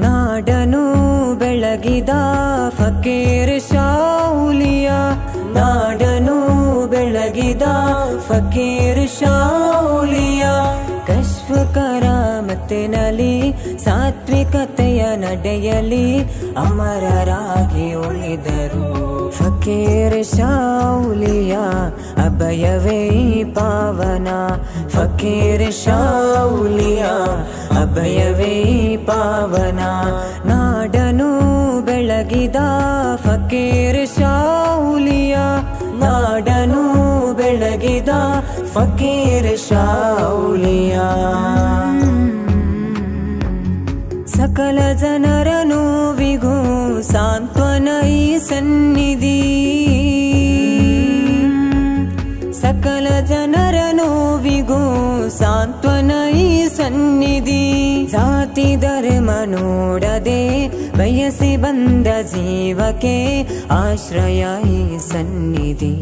ನಾಡನು ಬೆಳಗಿದ ಫಕೀರ್ ಶಾವುಲಿಯ, ನಾಡನು ಬೆಳಗಿದ ಫಕೀರ್ ಶಾವುಲಿಯ. ಕಶ್ಫ್ ಕರಾಮತ್ತಿನಲ್ಲಿ ಸಾತ್ವಿಕತೆಯ ನಡೆಯಲಿ ಅಮರರಾಗಿ ಉಳಿದರು. ಫಕೀರ್ ಶಾವುಲಿಯ ಅಭಯವೇ ಪಾವನ, ಫಕೀರ್ ಶಾವುಲಿಯ ಅಭಯವೇ ಪಾವನ. ನಾಡನು ಬೆಳಗಿದ ಫಕೀರ್ ಶಾವುಲಿಯ, ನಾಡನು ಬೆಳಗಿದ ಫಕೀರ್ ಶಾವುಲಿಯ. ಸಕಲ ಜನರ ನೋವಿಗೂ ಸಾಂತ್ವನ ಈ ಸನ್ನಿಧಿ, ಸಕಲ ಜನರ ನೋವಿಗೂ ಸಾಂತ್ವನ ಈ ಸನ್ನಿಧಿ. ಜಾತಿ ಧರ್ಮ ನೋಡದೆ ಬಯಸಿ ಬಂದ ಜೀವಕ್ಕೆ ಆಶ್ರಯ ಈ ಸನ್ನಿಧಿ.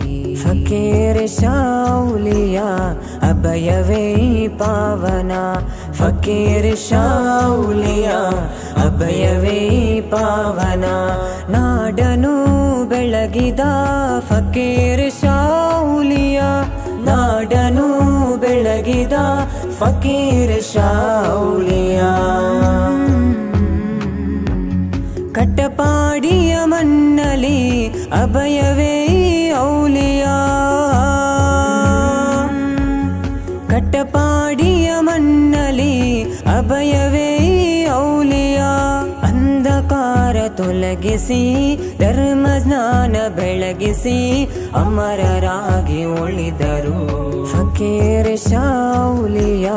ಫಕೀರ್ ಶಾವುಲಿಯ ಅಭಯವೇ ಪಾವನ, ಫಕೀರ್ ಶಾವುಲಿಯ ಅಭಯವೇ ಪಾವನ. ನಾಡನು ಬೆಳಗಿದ ಫಕೀರ್ ಶಾವುಲಿಯ, ನಾಡನು ಬೆಳಗಿದ ಫಕೀರ್ ಶಾವುಲಿಯ. ಕಟ್ಟಪಾಡಿಯ ಮನ್ನಲಿ ಅಭಯವೇ ಔಲಿಯ, ಕಟ್ಟಪಾಡಿಯ ಮನ್ನಲಿ ಅಭಯವೇ ಔಲಿಯ. ಅಂಧಕಾರ ತೊಲಗಿಸಿ ಧರ್ಮ ಜ್ಞಾನ ಬೆಳಗಿಸಿ ಅಮರರಾಗಿ ಉಳಿದರು. ಫಕೀರ್ ಶಾವುಲಿಯ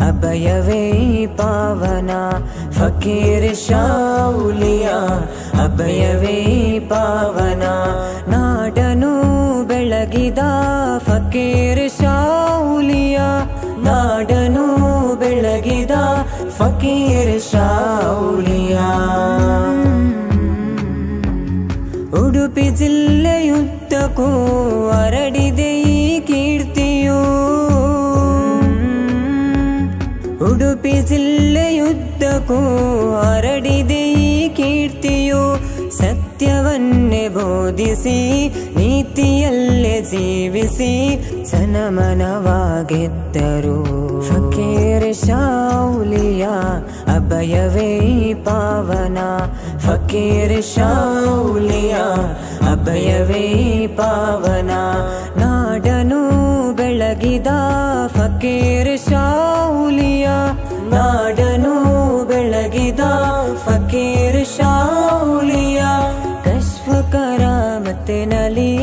ಅಭಯವೇ ಪಾವನ, ಫಕೀರ್ ಶಾವುಲಿಯ ಅಭಯವೇ ಪಾವನ. ನಾಡನು ಬೆಳಗಿದ ಫಕೀರ್ ಶಾವುಲಿಯ, ನಾಡನು ಬೆಳಗಿದ ಫಕೀರ್ ಶಾವುಲಿಯ. ಉಡುಪಿ ಜಿಲ್ಲೆಯುದ್ದಕ್ಕೂ ಹರಡಿದೆ ಈ ಕೀರ್ತಿಯು, ಉಡುಪಿ ಜಿಲ್ಲೆಯುದ್ದಕ್ಕೂ ಹರಡಿದೆ ಈ ಕೀರ್ತಿಯು. ಸತ್ಯವನ್ನೇ ಬೋಧಿಸಿ ನೀತಿಯಲ್ಲೇ ಜೀವಿಸಿ ಜನಮನವಾಗಿದ್ದರು. ಫಕೀರ್ ಶಾವುಲಿಯ ಅಭಯವೇ ಪಾವನ, ಫಕೀರ್ ಶಾವುಲಿಯ ಅಭಯವೇ ಪಾವನ. ನಾಡನು ಬೆಳಗಿದ ಫಕೀರ್ ಶಾವುಲಿಯ, ನಾಡನು ಬೆಳಗಿದ ಫಕೀರ್ ಶಾವುಲಿಯ. ಕಶ್ಫ್ ಕರಾಮತ್ತಿನಲ್ಲಿ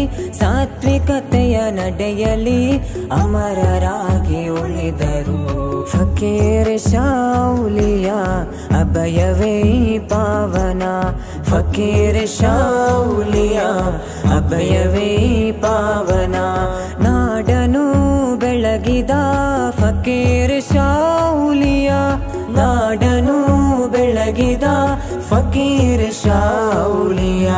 ಸಾತ್ವಿಕತೆಯ ನಡೆಯಲಿ ಅಮರರಾಗಿ ಉಳಿದರು. ಫಕೀರ್ ಶಾವುಲಿಯ ಅಭಯವೇ ಪಾವನ, ಫಕೀರ್ ಶಾವುಲಿಯ ಅಭಯವೇ ಪಾವನ. ನಾಡನು ಬೆಳಗಿದ ಫಕೀರ್ ಶಾವುಲಿಯ, ನಾಡನು ಬೆಳಗಿದ ಫಕೀರ್ ಶಾವುಲಿಯ.